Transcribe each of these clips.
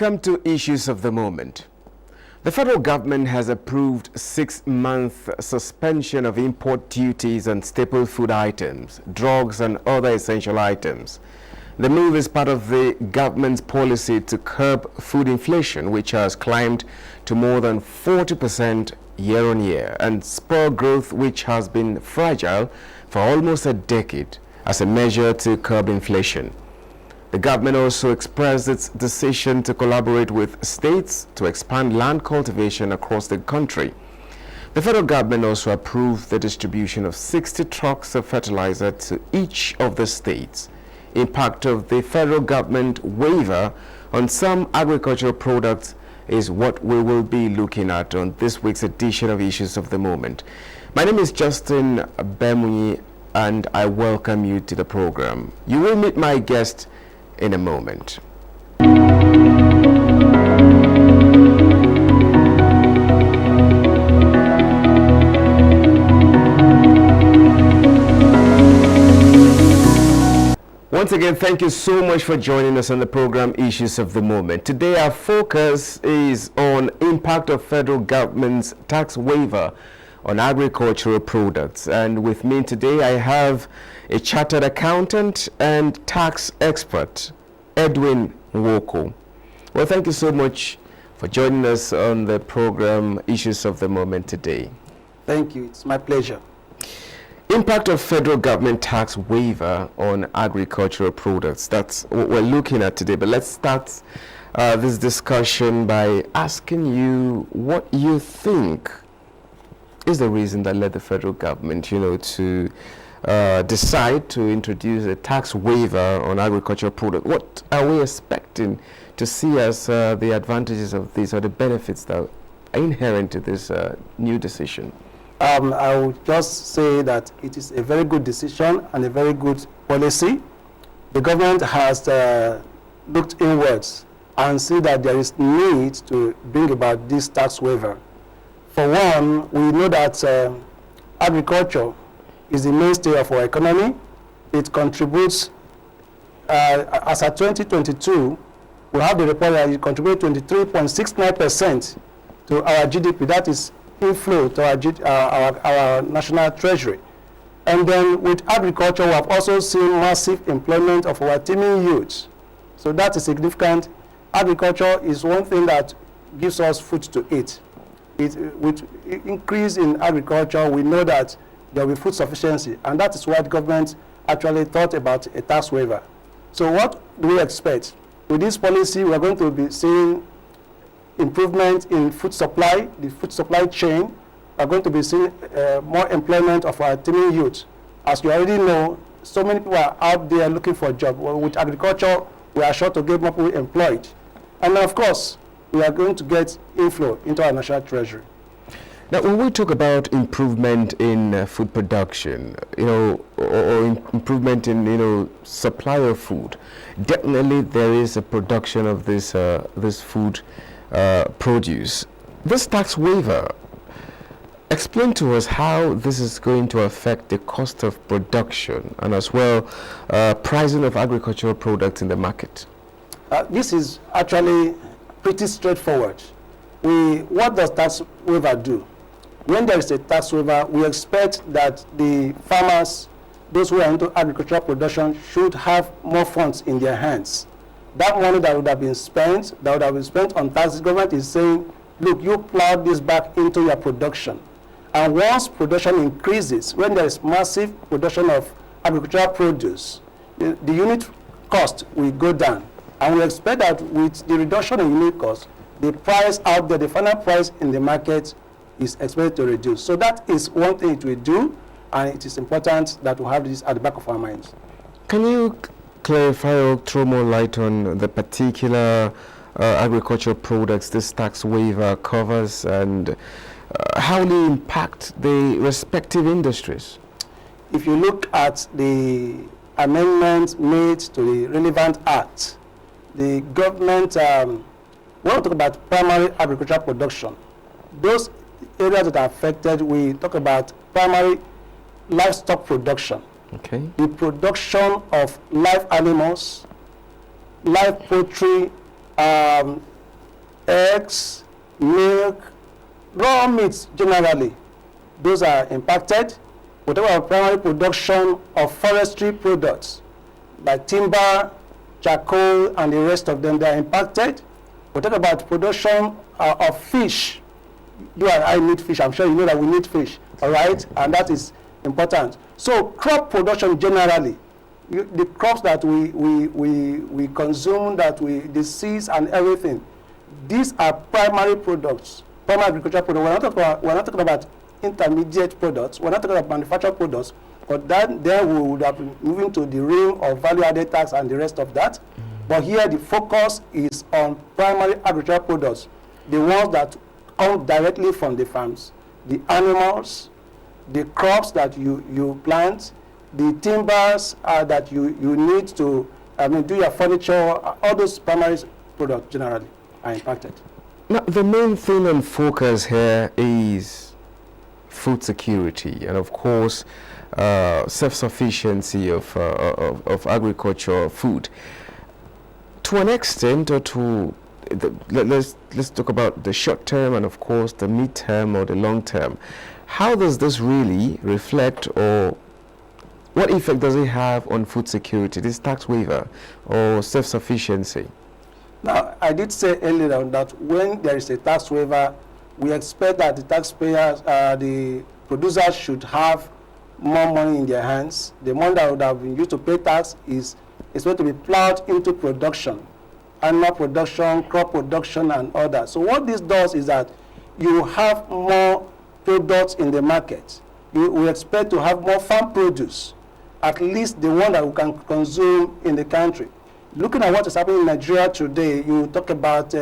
Welcome to Issues of the Moment. The federal government has approved 6-month suspension of import duties on staple food items, drugs and other essential items. The move is part of the government's policy to curb food inflation, which has climbed to more than 40% year-on-year, and spur growth, which has been fragile for almost a decade, as a measure to curb inflation. The government also expressed its decision to collaborate with states to expand land cultivation across the country. The federal government also approved the distribution of 60 trucks of fertilizer to each of the states. Impact of the federal government waiver on some agricultural products is what we will be looking at on this week's edition of Issues of the Moment. My name is Justin Bemunyi, and I welcome you to the program. You will meet my guest in a moment. Once again, thank you so much for joining us on the program Issues of the Moment. Today our focus is on impact of federal government's tax waiver on agricultural products. And with me today I have a chartered accountant and tax expert, NWOKO. Well, thank you so much for joining us on the program Issues of the Moment today. Thank you. It's my pleasure. Impact of federal government tax waiver on agricultural products. That's what we're looking at today. But let's start this discussion by asking you what you think is the reason that led the federal government, to decide to introduce a tax waiver on agricultural products. What are we expecting to see as the advantages of this or the benefits that are inherent to this new decision? I would just say that it is a very good decision and a very good policy. The government has looked inwards and see that there is need to bring about this tax waiver. For one, we know that agriculture is the mainstay of our economy. It contributes, as of 2022, we have the report that it contributes 23.69% to our GDP. That is inflow to our national treasury. And then with agriculture, we have also seen massive employment of our teeming youth. So that is significant. Agriculture is one thing that gives us food to eat. With increase in agriculture, we know that there will be food sufficiency, and that is why the government actually thought about a tax waiver. So what do we expect? With this policy, we are going to be seeing improvement in food supply, the food supply chain. We are going to be seeing more employment of our teeming youth. As you already know, so many people are out there looking for a job. Well, with agriculture, we are sure to get more people employed. And then, of course, we are going to get inflow into our national treasury. Now, when we talk about improvement in food production, or improvement in, supply of food, definitely there is a production of this food produce. This tax waiver, explain to us how this is going to affect the cost of production and as well pricing of agricultural products in the market. This is actually pretty straightforward. What does tax waiver do? When there is a tax waiver, we expect that the farmers, those who are into agricultural production, should have more funds in their hands. That money that would have been spent, on tax, the government is saying, look, you plow this back into your production. And once production increases, when there is massive production of agricultural produce, the unit cost will go down. And we expect that with the reduction in unit cost, the price out there, the final price in the market is expected to reduce. So that is one thing it will do, and it is important that we have this at the back of our minds. Can you clarify or throw more light on the particular agricultural products this tax waiver covers and how they impact the respective industries? If you look at the amendments made to the relevant act, the government, we want to talk about primary agricultural production. Those areas that are affected, we talk about primary livestock production. Okay. The production of live animals, live poultry, eggs, milk, raw meats generally, those are impacted. We talk about primary production of forestry products like timber, charcoal, and the rest of them, they are impacted. We talk about production of fish. You and I need fish. I'm sure you know that we need fish, all right? And that is important. So crop production generally, the crops that we consume, the seeds and everything, these are primary products, primary agricultural products. We're not talking about intermediate products. We're not talking about manufactured products. But then we would have been moving to the realm of value-added tax and the rest of that. But here the focus is on primary agricultural products, the ones that come directly from the farms, the animals, the crops that you plant, the timbers that you need to do your furniture. All those primary products generally are impacted. Now, the main thing and focus here is food security and, of course, self-sufficiency of agriculture, food. To an extent, or to let's talk about the short term and, of course, the mid-term or the long term. How does this really reflect, or what effect does it have on food security, this tax waiver or self-sufficiency? Now, I did say earlier on that when there is a tax waiver, we expect that the taxpayers, the producers should have more money in their hands. The money that would have been used to pay tax is going to be plowed into production, animal production, crop production, and others. So what this does is that you have more products in the market. We expect to have more farm produce, at least the one that we can consume in the country. Looking at what is happening in Nigeria today, you talk about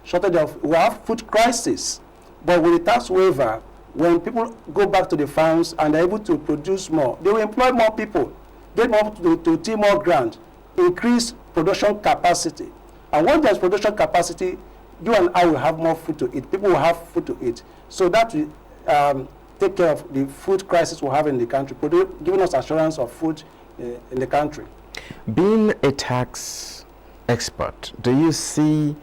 shortage of, we have food crisis, but with the tax waiver, when people go back to the farms and are able to produce more, they will employ more people, get more to till more ground, increase production capacity. And when there's production capacity, you and I will have more food to eat. People will have food to eat. So that will take care of the food crisis we have in the country, giving us assurance of food in the country. Being a tax expert, do you see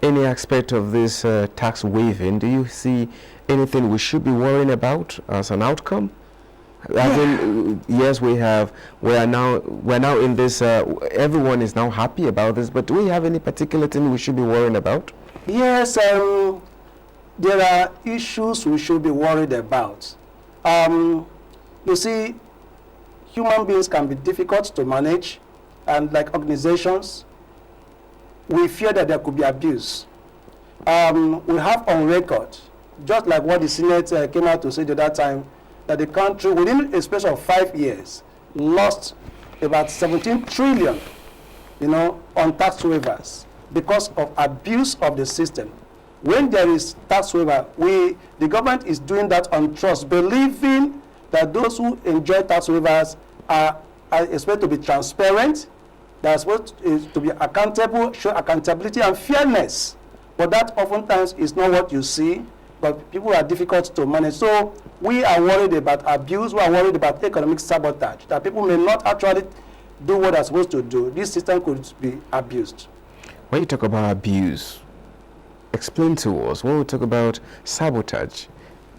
any aspect of this tax waiving? Do you see anything we should be worrying about as an outcome? Yes, we're now in this, everyone is now happy about this, but do we have any particular thing we should be worrying about? Yes, there are issues we should be worried about. You see, human beings can be difficult to manage, and like organizations, we fear that there could be abuse. We have on record, just like what the Senate came out to say at that time, that the country, within a space of 5 years, lost about 17 trillion, on tax waivers because of abuse of the system. When there is tax waiver, the government is doing that on trust, believing that those who enjoy tax waivers are expected to be transparent, they are supposed to be accountable, show accountability and fairness. But that oftentimes is not what you see, but people are difficult to manage. So we are worried about abuse, we are worried about economic sabotage, that people may not actually do what they're supposed to do. This system could be abused. When you talk about abuse, explain to us. When we talk about sabotage,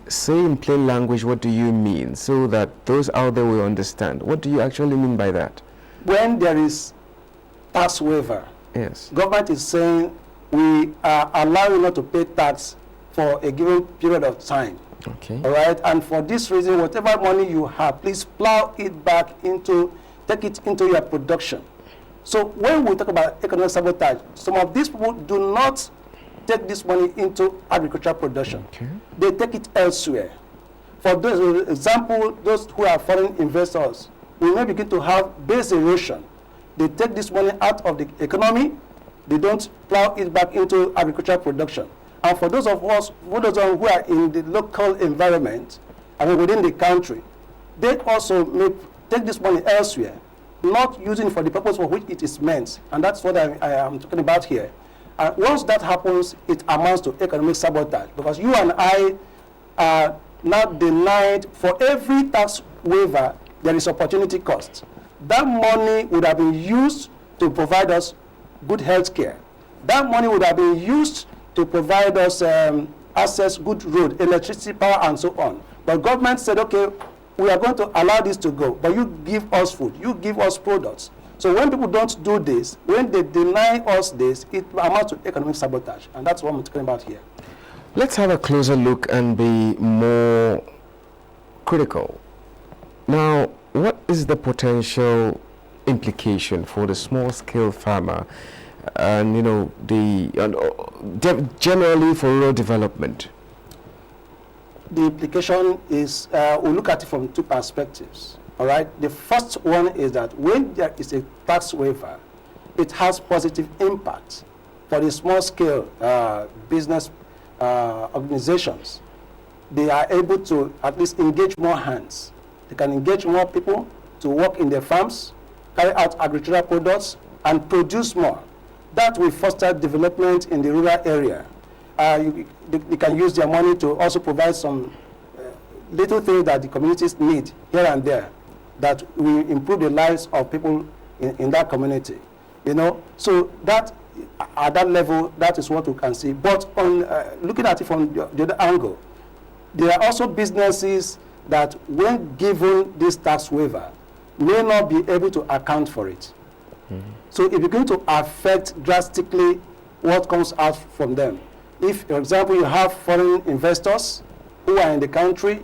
say in plain language, what do you mean, so that those out there will understand? What do you actually mean by that? When there is tax waiver, yes, government is saying we are allowing you not to pay tax for a given period of time. Okay. All right. And for this reason, whatever money you have, please plow it back take it into your production. So when we talk about economic sabotage, some of these people do not take this money into agricultural production. Okay. They take it elsewhere. For those, example, those who are foreign investors, we may begin to have base erosion. They take this money out of the economy, they don't plow it back into agricultural production. And for those of us who are in the local environment, within the country, they also may take this money elsewhere, not using it for the purpose for which it is meant. And that's what I am talking about here. And once that happens, it amounts to economic sabotage, because you and I are now denied, for every tax waiver, there is opportunity cost. That money would have been used to provide us good health care. That money would have been used to provide us access, good road, electricity, power, and so on. But government said, okay, we are going to allow this to go, but you give us food, you give us products. So when people don't do this, when they deny us this, it amounts to economic sabotage, and that's what I'm talking about here. Let's have a closer look and be more critical. Now, what is the potential implication for the small-scale farmer and, generally for rural development? The implication is, we look at it from two perspectives. All right. The first one is that when there is a tax waiver, it has positive impact for the small-scale business organizations. They are able to at least engage more hands. They can engage more people to work in their farms, carry out agricultural products, and produce more. That will foster development in the rural area. They can use their money to also provide some little things that the communities need here and there that will improve the lives of people in that community. So that at that level, that is what we can see. But on looking at it from the other angle, there are also businesses that, when given this tax waiver, may not be able to account for it. So it begins to affect drastically what comes out from them. If, for example, you have foreign investors who are in the country,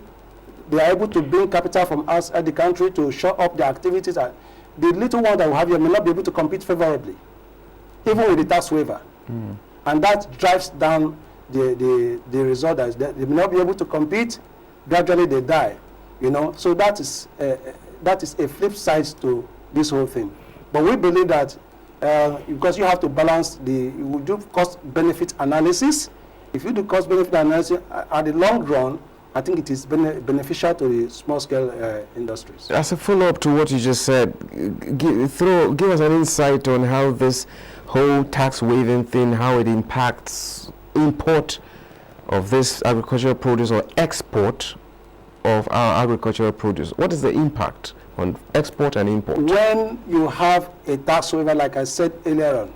they are able to bring capital from outside the country to show up their activities. The little one that we have here may not be able to compete favorably, even with the tax waiver. And that drives down the result. That they may not be able to compete. Gradually they die. So that is a flip side to this whole thing. But we believe that because you have to balance you do cost-benefit analysis. If you do cost-benefit analysis, at the long run, I think it is beneficial to the small-scale industries. As a follow-up to what you just said, give us an insight on how this whole tax waiving thing, how it impacts import of this agricultural produce or export of our agricultural produce. What is the impact on export and import? When you have a tax waiver, like I said earlier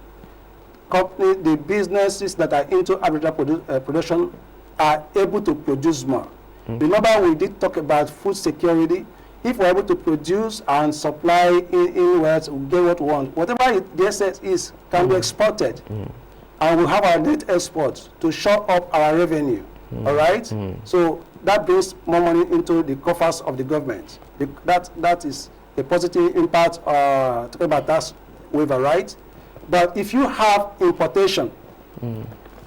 on, the businesses that are into agricultural production are able to produce more. Remember, we did talk about food security. If we're able to produce and supply in words, we get what we want. Whatever the excess is can be exported. And we have our net exports to show up our revenue. All right? So that brings more money into the coffers of the government. That is a positive impact talking about tax waiver, right? But if you have importation,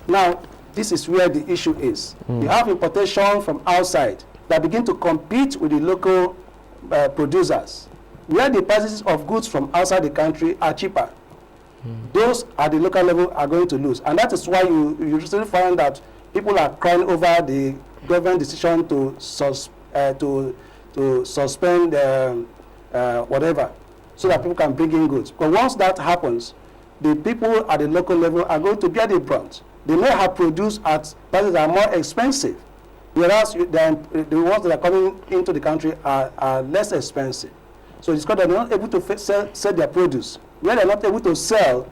now this is where the issue is. You have importation from outside that begin to compete with the local producers, where the prices of goods from outside the country are cheaper. Those at the local level are going to lose. And that is why you usually find that people are crying over the government decision to suspend whatever, so that people can bring in goods. But once that happens, the people at the local level are going to bear the brunt. They may have produced at prices that are more expensive, whereas the ones that are coming into the country are less expensive. So it's because they're not able to sell their produce. When they're not able to sell,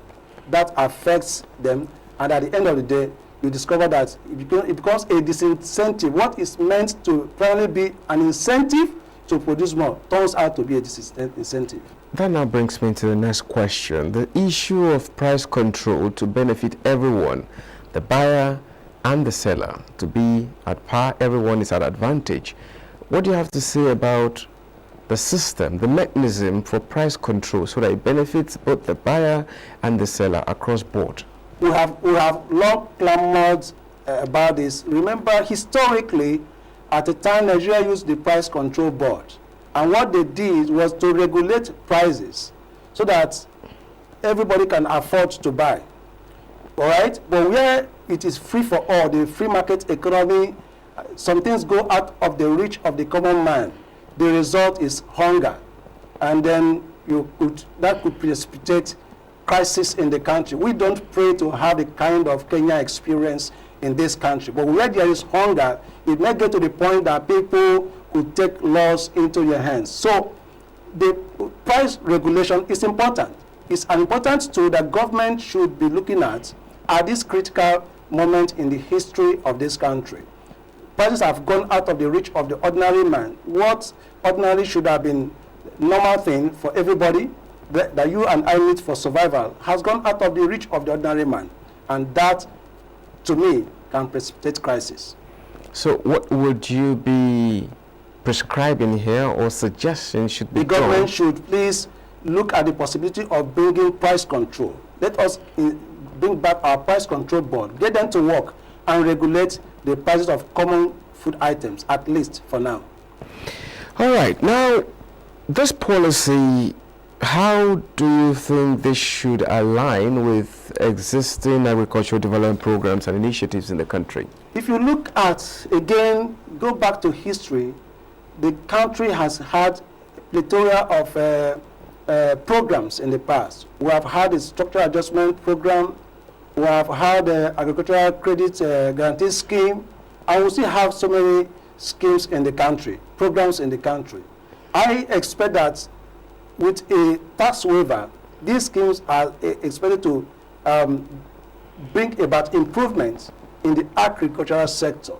that affects them. And at the end of the day, you discover that it becomes a disincentive. What is meant to primarily be an incentive to produce more turns out to be a disincentive. That now brings me to the next question. The issue of price control to benefit everyone, the buyer and the seller, to be at par, everyone is at advantage. What do you have to say about the system, the mechanism for price control so that it benefits both the buyer and the seller across board? We have long clamored about this. Remember, historically, at the time, Nigeria used the price control board. And what they did was to regulate prices so that everybody can afford to buy. All right? But where it is free for all, the free market economy, some things go out of the reach of the common man. The result is hunger. And then that could precipitate crisis in the country. We don't pray to have the kind of Kenya experience in this country. But where there is hunger, it may get to the point that people could take laws into your hands. So the price regulation is important. It's an important tool that government should be looking at this critical moment in the history of this country. Prices have gone out of the reach of the ordinary man. What ordinarily should have been normal thing for everybody that you and I need for survival has gone out of the reach of the ordinary man. And that, to me, can precipitate crisis. So what would you be prescribing here or suggesting should be done? The government should please look at the possibility of bringing price control. Let us bring back our price control board, get them to work and regulate the prices of common food items, at least for now. All right. Now, this policy, how do you think this should align with existing agricultural development programs and initiatives in the country? If you look at, again, go back to history, the country has had a plethora of programs in the past. We have had a structural adjustment program, we have had agricultural credit guarantee scheme, and we still have so many schemes in the country, programs in the country. I expect that with a tax waiver, these schemes are expected to bring about improvements in the agricultural sector.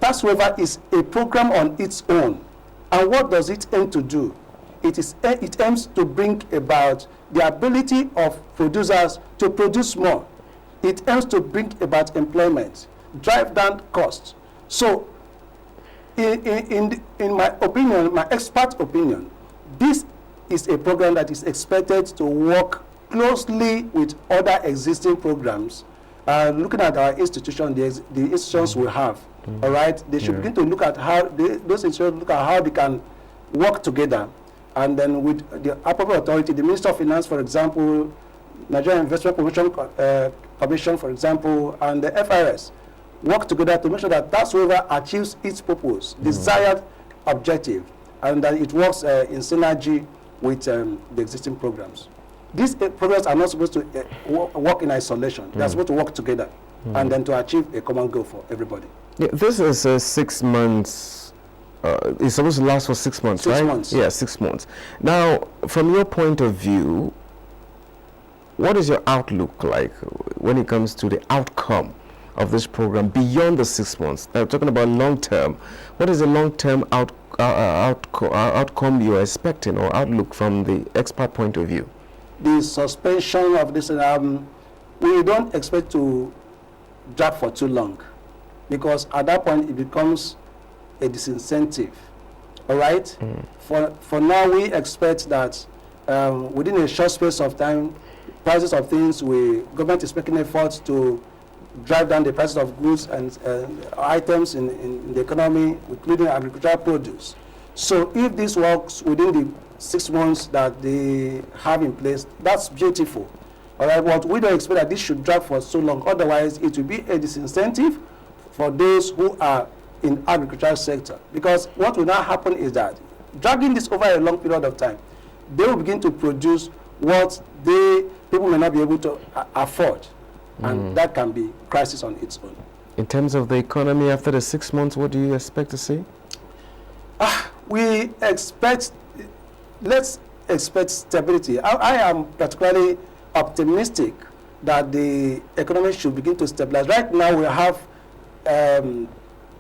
Tax waiver is a program on its own. And what does it aim to do? It aims to bring about the ability of producers to produce more. It aims to bring about employment, drive down costs. So, in my opinion, my expert opinion, this is a program that is expected to work closely with other existing programs. Looking at our institution, the institutions we have, all right, they should begin to look at how those institutions look at how they can work together, and then with the appropriate authority, the Minister of Finance, for example, Nigerian Investment Promotion Commission, for example, and the FRS work together to make sure that tax waiver achieves its purpose, desired objective, and that it works in synergy with the existing programs. These programs are not supposed to work in isolation. They're supposed to work together and then to achieve a common goal for everybody. Yeah, this is 6 months. It's supposed to last for 6 months, right? 6 months. Yeah, 6 months. Now, from your point of view, what is your outlook like when it comes to the outcome of this program beyond the 6 months? Now, talking about long term, what is the long-term outcome you are expecting or outlook from the expert point of view? The suspension of this, we don't expect to drag for too long, because at that point it becomes a disincentive. All right? For now, we expect that within a short space of time, prices of things, government is making efforts to drive down the prices of goods and items in the economy, including agricultural produce. So if this works within the 6 months that they have in place, that's beautiful. All right, but we don't expect that this should drag for so long. Otherwise, it will be a disincentive for those who are in agricultural sector. Because what will now happen is that, dragging this over a long period of time, they will begin to produce what people may not be able to afford. And that can be crisis on its own. In terms of the economy after the 6 months, what do you expect to see? Let's expect stability. I am particularly optimistic that the economy should begin to stabilize. Right now, we have general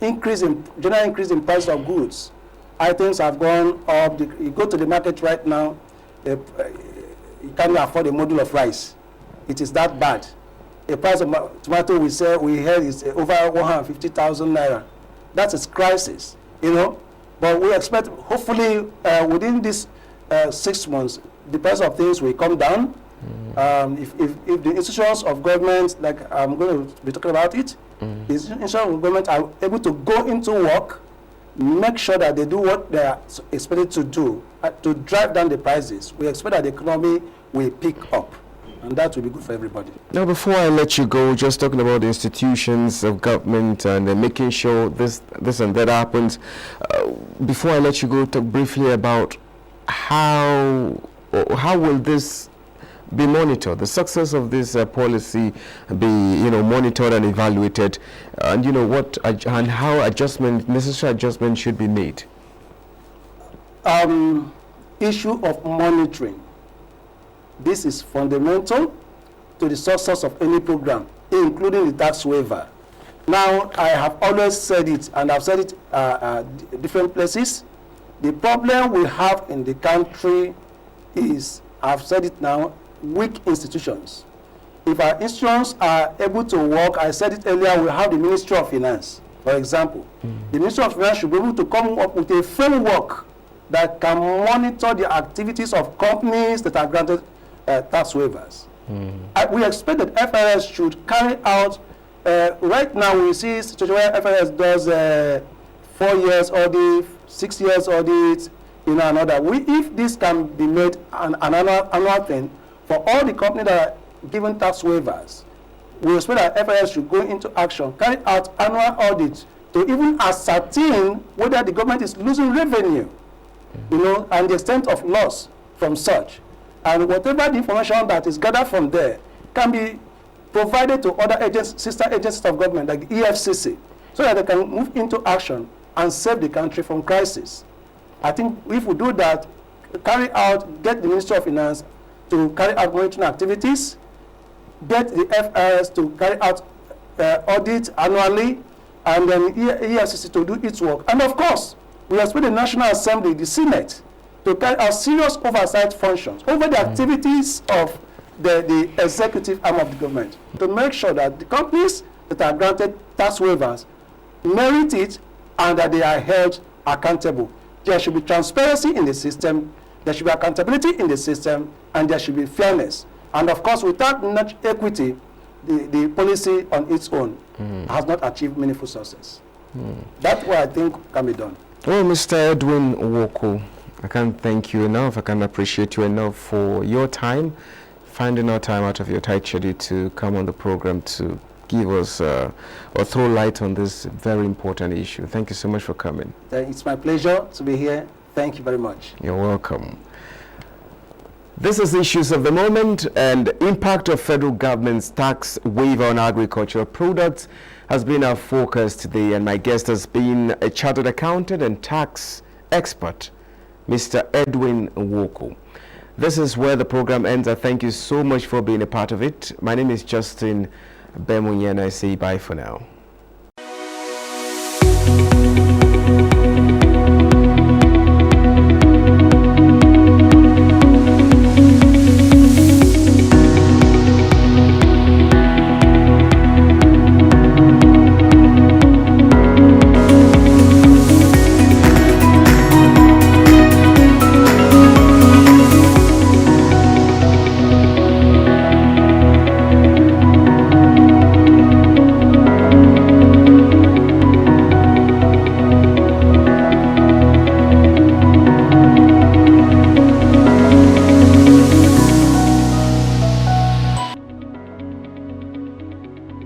increase in price of goods. Items have gone up. You go to the market right now, you can't afford a module of rice. It is that bad. The price of tomato we heard is over 150,000 naira. That is crisis, you know. But we expect, hopefully, within this 6 months, the price of things will come down. If the institutions of government, like I'm going to be talking about it, the institutions of government are able to go into work, make sure that they do what they are expected to do to drive down the prices. We expect that the economy will pick up, and that will be good for everybody. Now, before I let you go, just talking about the institutions of government and making sure this and that happens, before I let you go, talk briefly about how will this be monitored, the success of this policy be monitored and evaluated, and and how necessary adjustment should be made. Issue of monitoring. This is fundamental to the success of any program. including the tax waiver. Now, I have always said it, and I've said it different places. The problem we have in the country is, I've said it now, weak institutions. If our institutions are able to work, I said it earlier, we have the Ministry of Finance, for example. The Ministry of Finance should be able to come up with a framework that can monitor the activities of companies that are granted tax waivers. We expect that FIS should carry out, right now we see a situation where FIS does 4 years audit, 6 years audit, you know, another. If this can be made an annual thing for all the companies that are given tax waivers, we expect that FIS should go into action, carry out annual audits to even ascertain whether the government is losing revenue, you know, and the extent of loss from such. And whatever the information that is gathered from there can be provided to other agents, sister agencies of government like the EFCC, so that they can move into action and save the country from crisis. I think if we do that, get the Ministry of Finance to carry out monitoring activities, get the FIS to carry out audits annually, and then EFCC to do its work. And of course, we expect the National Assembly, the Senate, to carry out serious oversight functions over the activities of the executive arm of the government, to make sure that the companies that are granted tax waivers merit it and that they are held accountable. There should be transparency in the system, there should be accountability in the system, and there should be fairness. And of course, without much equity, the policy on its own has not achieved meaningful success. That's what I think can be done. Well, Mr. EDWIN NWOKO, I can't thank you enough. I can't appreciate you enough for your time, finding out time out of your tight schedule to come on the program to give us or throw light on this very important issue. Thank you so much for coming. It's my pleasure to be here. Thank you very much. You're welcome. This is Issues of the Moment, and impact of federal government's tax waiver on agricultural products has been our focus today, and my guest has been a chartered accountant and tax expert, Mr. EDWIN NWOKO. This is where the program ends. I thank you so much for being a part of it. My name is Justin Bemunye, and I say bye for now.